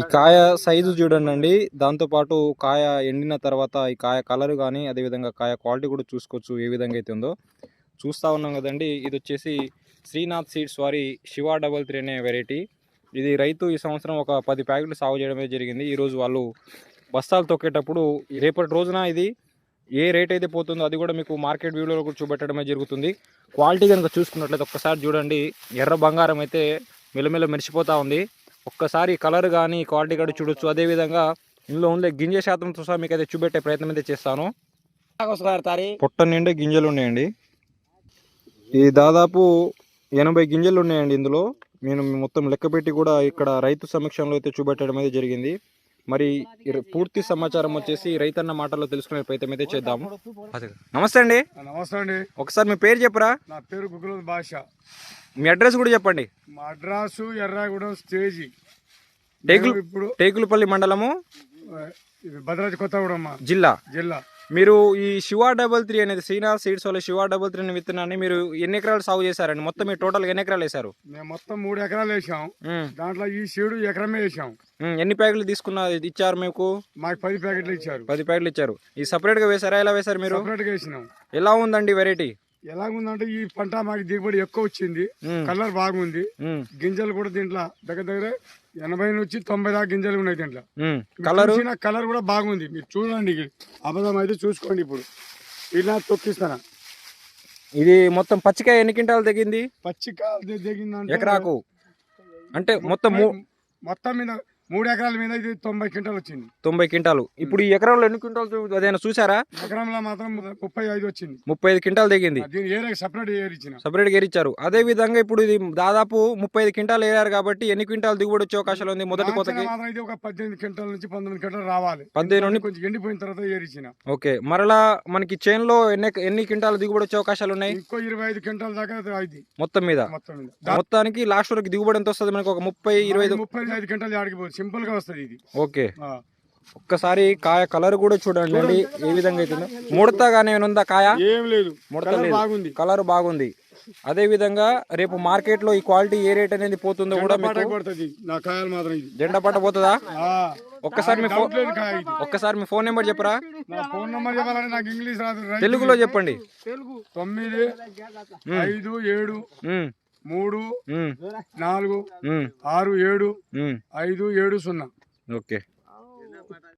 ఈ కాయ సైజు చూడండి. దాంతో పాటు కాయ ఎండిన తర్వాత ఈ కాయ కలర్ కానీ అదేవిధంగా కాయ క్వాలిటీ కూడా చూసుకోవచ్చు ఏ విధంగా అయితే ఉందో. చూస్తూ ఉన్నాం కదండి. ఇది వచ్చేసి శ్రీనాథ్ సీడ్స్ వారి శివ 33 అనే వెరైటీ. ఇది రైతు ఈ సంవత్సరం ఒక 10 ప్యాకెట్లు సాగు చేయడమే జరిగింది. ఈరోజు వాళ్ళు బస్తాలు తొక్కేటప్పుడు రేపటి రోజున ఇది ఏ రేట్ అయితే పోతుందో అది కూడా మీకు మార్కెట్ వ్యూలో కూడా చూపెట్టడమే జరుగుతుంది. క్వాలిటీ కనుక చూసుకున్నట్లయితే ఒక్కసారి చూడండి, ఎర్ర బంగారం అయితే మెల్లమెల్ల మెరిసిపోతూ ఉంది. ఒక్కసారి కలర్ కానీ క్వాలిటీ కూడా చూడొచ్చు. అదేవిధంగా ఇందులో ఉండే గింజ శాతంతో సహా మీకు అయితే చూపెట్టే ప్రయత్నం అయితే చేస్తాను. పొట్ట నిండే గింజలు ఉన్నాయండి. ఇది దాదాపు 80 గింజలు ఉన్నాయండి ఇందులో. నేను మొత్తం లెక్క పెట్టి కూడా ఇక్కడ రైతు సమక్షంలో అయితే చూపెట్టడం అయితే జరిగింది. మరి పూర్తి సమాచారం వచ్చేసి రైతన్న మాటల్లో తెలుసుకునే ప్రయత్నం అయితే చేద్దాము. నమస్తే అండి. నమస్తే అండి. ఒకసారి మీ పేరు చెప్పరా? నా పేరు గుగ్గుల భాష. మీ అడ్రస్ కూడా చెప్పండి. మా అడ్రస్ ఎర్రాగూడెం స్టేజీ, టేకులపల్లి మండలము, భద్రాద్రి కొత్తగూడెం జిల్లా. మీరు ఈ శివ 33 అనేది శ్రీనాథ్ సీడ్స్ వాళ్ళ శివ 33 అనే విత్తనాన్ని మీరు ఎన్ని ఎకరాలు సాగు చేశారండి? మొత్తం మీరు టోటల్ ఎన్ని ఎకరాలు వేశారు? మేము మొత్తం 3 ఎకరాలు వేసాం. దాంట్లో ఈ సీడు ఎకరమే వేసాం. ఎన్ని ప్యాకెట్లు ఇచ్చారు మీకు? మాకు 10 ప్యాకెట్లు ఇచ్చారు. 10 ప్యాకెట్లు ఇచ్చారు. ఈ సపరేట్ గా వేసారా? ఎలా వేశారు మీరు? సపరేట్ గా వేసినాం. ఎలా ఉందండి వెరైటీ? ఎలాగుందంటే ఈ పంట మాకు దిగుబడి ఎక్కువ వచ్చింది. కలర్ బాగుంది. గింజలు కూడా దీంట్లో దగ్గర 80 నుంచి 90 దాకా గింజలు ఉన్నాయి దీంట్లో. కలర్ కూడా బాగుంది. మీరు చూడండి, అబద్ధం అయితే చూసుకోండి. ఇప్పుడు ఇలా తొక్కిస్తాను. ఇది మొత్తం పచ్చికాయ ఎన్ని క్వింటాలు తెగింది? పచ్చికాయ తెగింది ఎకరాకు అంటే మొత్తం మీద 3 ఎకరాల మీద ఇది 90 క్వింటాలు వచ్చింది. 90 క్వింటాలు. ఇప్పుడు ఈ ఎకరంలో ఎన్ని క్వింటాలు అదేనా చూసారా? ఎకరంలో మాత్రం 35 వచ్చింది. 35 క్వింటాలు తెగింది. సపరేట్ గా ఏరిచ్చారు. అదే విధంగా ఇప్పుడు ఇది దాదాపు 35 క్వింటాలు ఏరారు కాబట్టి ఎన్ని క్వింటాలు దిగుబడి వచ్చే అవకాశాలు ఉంది? మొదటి కోతకి ఒక 18 క్వింటాల నుంచి 19 క్వింటాలు రావాలి. 18 నుండి కొంచెం ఎండిపోయిన తర్వాత ఏరిచిన. ఓకే. మరలా మనకి చేన్ లో ఎన్ని క్వింటాలు దిగుబడి వచ్చే అవకాశాలు ఉన్నాయి? ఇంకో 25 క్వింటాల దాకా అయింది మొత్తం మీద. మొత్తానికి లాస్ట్ వరకు దిగుబడి ఎంత వస్తుంది మనకి? ఒక 35 క్వింటాలు ఆడిపోతుంది. సింపుల్ గా వస్తుంది ఇది. ఓకే. ఒక్కసారి కాయ కలర్ కూడా చూడండి ఏ విధంగా అయితే. ముడత గానే ఉందా కాయ? ఏం లేదు, ముడత లేదు, కలర్ బాగుంది. అదే విధంగా రేపు మార్కెట్ లో ఈ క్వాలిటీ ఏ రేట్ అనేది పోతుందో కూడా జెండా పట్ట పోతుందా? ఒక్కసారి మీ ఫోన్ నెంబర్ చెప్పరా? ఫోన్ నెంబర్ చెప్పాలంటే నాకు ఇంగ్లీష్ రాదు, తెలుగులో చెప్పండి. 9 5 7 3 4 6 7 5 7 0. ఓకే.